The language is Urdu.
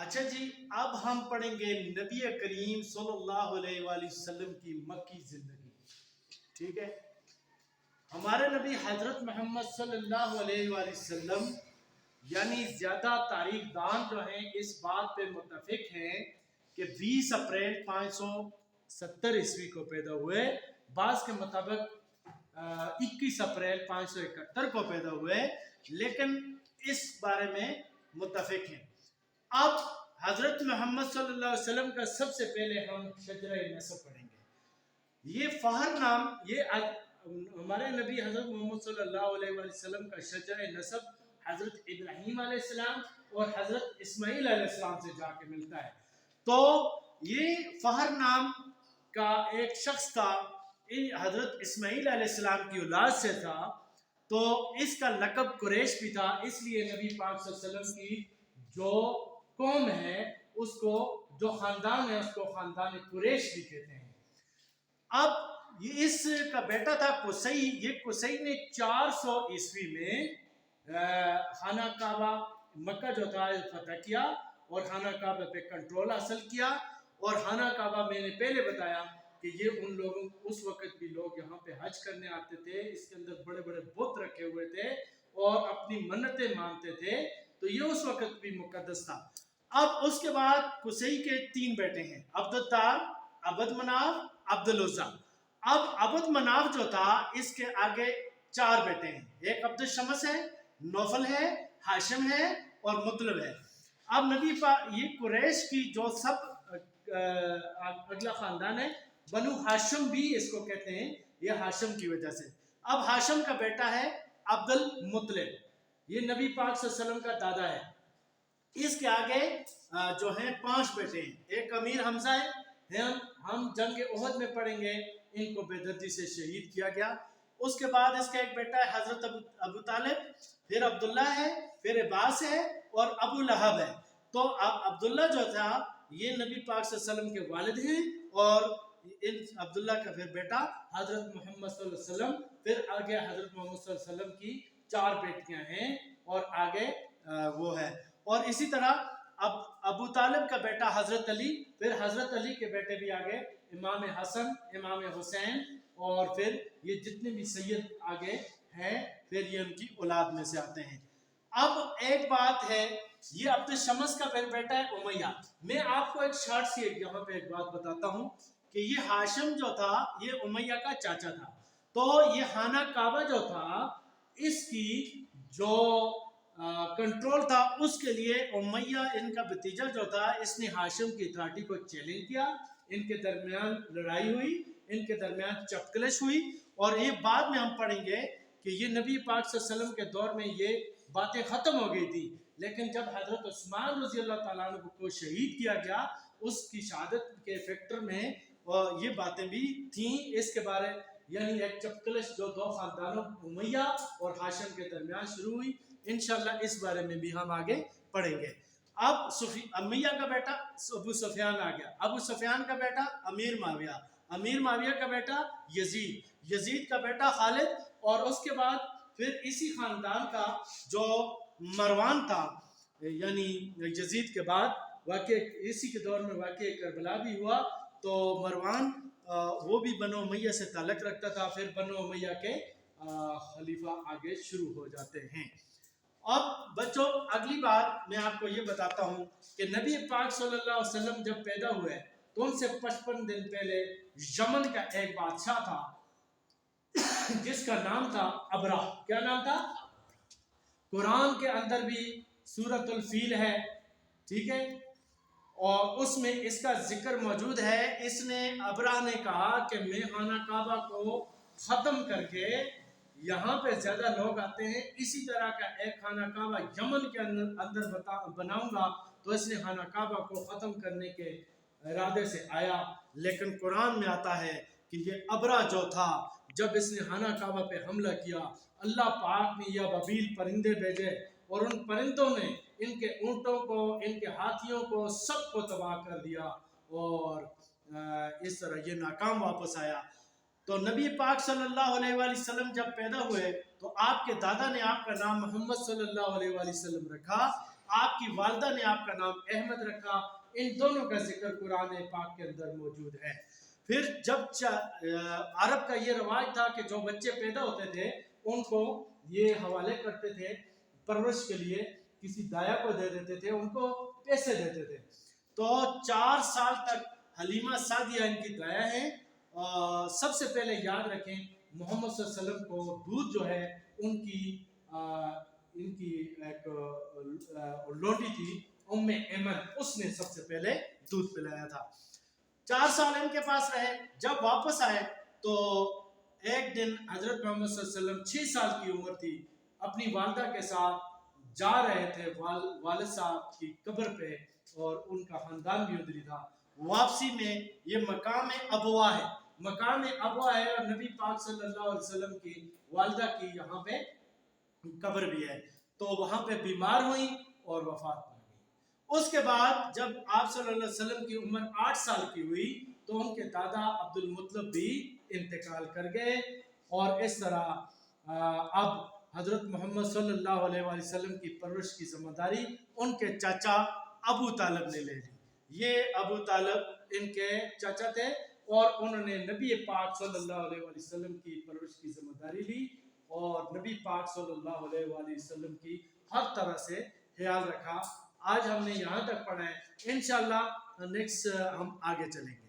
اچھا جی، اب ہم پڑھیں گے نبی کریم صلی اللہ علیہ وآلہ وسلم کی مکی زندگی. ٹھیک ہے، ہمارے نبی حضرت محمد صلی اللہ علیہ وآلہ وسلم یعنی زیادہ تاریخ دان جو ہیں اس بات پہ متفق ہیں کہ 20 اپریل 570 عیسوی کو پیدا ہوئے. بعض کے مطابق 21 اپریل 571 کو پیدا ہوئے، لیکن اس بارے میں متفق ہیں. اب حضرت محمد صلی اللہ علیہ وسلم کا سب سے پہلے ہم شجرہ نسب پڑھیں گے. یہ فہر نام، یہ ہمارے نبی حضرت محمد صلی اللہ علیہ وآلہ وسلم کا شجرہ نسب حضرت ابراہیم علیہ السلام اور حضرت اسماعیل علیہ السلام سے جا کے ملتا ہے. تو یہ فہر نام کا ایک شخص تھا، حضرت اسماعیل علیہ السلام کی اولاد سے تھا، تو اس کا لقب قریش بھی تھا. اس لیے نبی پاک صلی اللہ علیہ وسلم کی جو قوم ہے، اس کو جو خاندان ہے اس کو خاندان قریش بھی کہتے ہیں. اب یہ اس کا بیٹا تھا قصی. یہ قصی نے 400 عیسوی میں خانہ کعبہ مکہ جو تھا فتح کیا اور خانہ کعبہ پہ کنٹرول حاصل کیا. اور خانہ کعبہ میں نے پہلے بتایا کہ یہ ان لوگوں، اس وقت بھی لوگ یہاں پہ حج کرنے آتے تھے. اس کے اندر بڑے بڑے بت رکھے ہوئے تھے اور اپنی منتیں مانتے تھے، تو یہ اس وقت بھی مقدس تھا. اب اس کے بعد قصی کے 3 بیٹے ہیں، عبد الدار، عبد مناف، عبد العزیٰ. اب عبد مناف جو تھا اس کے آگے 4 بیٹے ہیں. ایک عبد الشمس ہے، نوفل ہے، ہاشم ہے اور مطلب ہے. اب نبی یہ قریش کی جو سب اگلا خاندان ہے، بنو ہاشم بھی اس کو کہتے ہیں، یہ ہاشم کی وجہ سے. اب ہاشم کا بیٹا ہے عبد المطلب، یہ نبی پاک صلی اللہ علیہ وسلم کا دادا ہے. اس کے آگے جو ہیں 5 بیٹے ہیں. ایک امیر حمزہ ہے، ہم جنگ احد میں پڑھیں گے، ان کو بے دردی سے شہید کیا گیا. اس کے بعد اس کا ایک بیٹا ہے حضرت ابو طالب، پھر عبداللہ ہے، پھر عباس ہے اور ابو لہب ہے. تو عبداللہ جو تھا یہ نبی پاک صلی اللہ علیہ وسلم کے والد ہیں، اور ان عبداللہ کا پھر بیٹا حضرت محمد صلی اللہ علیہ وسلم. پھر آگے حضرت محمد صلی اللہ علیہ وسلم کی 4 بیٹیاں ہیں اور آگے وہ ہے. اور اسی طرح اب ابو طالب کا بیٹا حضرت علی، پھر حضرت علی کے بیٹے بھی آگے امام حسن، امام حسین، اور پھر یہ جتنے بھی سید آگے ہیں پھر یہ ان کی اولاد میں سے آتے ہیں. اب ایک بات ہے، یہ عبد الشمس کا بیٹا ہے امیہ. میں آپ کو ایک شارٹ سی یہاں پہ ایک بات بتاتا ہوں کہ یہ ہاشم جو تھا یہ امیہ کا چاچا تھا. تو یہ خانہ کعبہ جو تھا اس کی جو کنٹرول تھا، اس کے لیے امیہ ان کا بھتیجا جو تھا اس نے ہاشم کی اتھارٹی کو چیلنج کیا. ان کے درمیان لڑائی ہوئی، ان کے درمیان چپکلش ہوئی، اور یہ بعد میں ہم پڑھیں گے کہ یہ نبی پاک صلی اللہ علیہ وسلم کے دور میں یہ باتیں ختم ہو گئی تھی. لیکن جب حضرت عثمان رضی اللہ تعالیٰ عنہ کو شہید کیا گیا، اس کی شہادت کے فیکٹر میں یہ باتیں بھی تھیں اس کے بارے، یعنی ایک چپکلش جو 2 خاندانوں امیہ اور ہاشم کے درمیان شروع ہوئی. انشاءاللہ اس بارے میں بھی ہم آگے پڑھیں گے. اب امیہ کا بیٹا ابو سفیان آ گیا. ابو سفیان کا بیٹا امیر معاویہ، امیر معاویہ کا بیٹا یزید، یزید کا بیٹا خالد، اور اس کے بعد پھر اسی خاندان کا جو مروان تھا، یعنی یزید کے بعد واقع اسی کے دور میں واقع کربلا بھی ہوا. تو مروان وہ بھی بنو امیہ سے تعلق رکھتا تھا. پھر بنو امیہ کے خلیفہ آگے شروع ہو جاتے ہیں. اب بچوں اگلی بات میں آپ کو یہ بتاتا ہوں کہ نبی پاک صلی اللہ علیہ وسلم جب پیدا ہوئے تو ان سے 55 دن پہلے یمن کا ایک بادشاہ تھا جس کا نام تھا ابرہ. کیا نام تھا؟ قرآن کے اندر بھی سورۃ الفیل ہے، ٹھیک ہے، اور اس میں اس کا ذکر موجود ہے. اس نے ابرہ نے کہا کہ میں خانہ کعبہ کو ختم کر کے یہاں پہ زیادہ لوگ آتے ہیں، اسی طرح کا ایک خانہ کعبہ یمن کے اندر بناؤں گا. تو اس نے خانہ کعبہ کو ختم کرنے کے ارادے سے آیا. لیکن قرآن میں آتا ہے کہ یہ ابرہ جو تھا جب اس نے خانہ کعبہ پہ حملہ کیا، اللہ پاک نے یہ ابابیل پرندے بھیجے اور ان پرندوں نے ان کے اونٹوں کو، ان کے ہاتھیوں کو، سب کو تباہ کر دیا، اور اس طرح یہ ناکام واپس آیا. تو نبی پاک صلی اللہ علیہ وآلہ وسلم جب پیدا ہوئے تو آپ کے دادا نے آپ کا نام محمد صلی اللہ علیہ وآلہ وسلم رکھا. آپ کی والدہ نے آپ کا نام احمد رکھا، ان دونوں کا ذکر قرآن پاک کے اندر موجود ہے۔ پھر جب عرب کا یہ رواج تھا کہ جو بچے پیدا ہوتے تھے ان کو یہ حوالے کرتے تھے پرورش کے لیے، کسی دایا کو دے دیتے تھے، ان کو پیسے دیتے تھے۔ تو 4 سال تک حلیمہ سعدیہ ان کی دایا ہیں۔ سب سے پہلے یاد رکھیں محمد صلی اللہ علیہ وسلم کو دودھ جو ہے ان کی ایک لوٹی تھی ام ایمن، اس نے سب سے پہلے دودھ پلایا تھا۔ 4 سال ان کے پاس رہے۔ جب واپس آئے تو ایک دن حضرت محمد صلی اللہ علیہ وسلم 6 سال کی عمر تھی، اپنی والدہ کے ساتھ جا رہے تھے والد صاحب کی قبر پہ، اور ان کا خاندان بھی ادھر ہی تھا۔ واپسی میں یہ مقام ابوا ہے، مقام ابوا ہے، اور نبی پاک صلی اللہ علیہ وسلم کی والدہ کی یہاں پہ قبر بھی ہے۔ تو وہاں پہ بیمار ہوئی اور وفات پا گئی۔ اس کے بعد جب آپ صلی اللہ علیہ وسلم کی عمر 8 سال کی ہوئی تو ان کے دادا عبد المطلب بھی انتقال کر گئے، اور اس طرح اب حضرت محمد صلی اللہ علیہ وسلم کی پرورش کی ذمہ داری ان کے چاچا ابو طالب نے لے لی۔ یہ ابو طالب ان کے چاچا تھے، اور انہوں نے نبی پاک صلی اللہ علیہ وسلم کی پرورش کی ذمہ داری لی، اور نبی پاک صلی اللہ علیہ وسلم کی ہر طرح سے خیال رکھا۔ آج ہم نے یہاں تک پڑھا ہے، انشاءاللہ نیکسٹ ہم آگے چلیں گے۔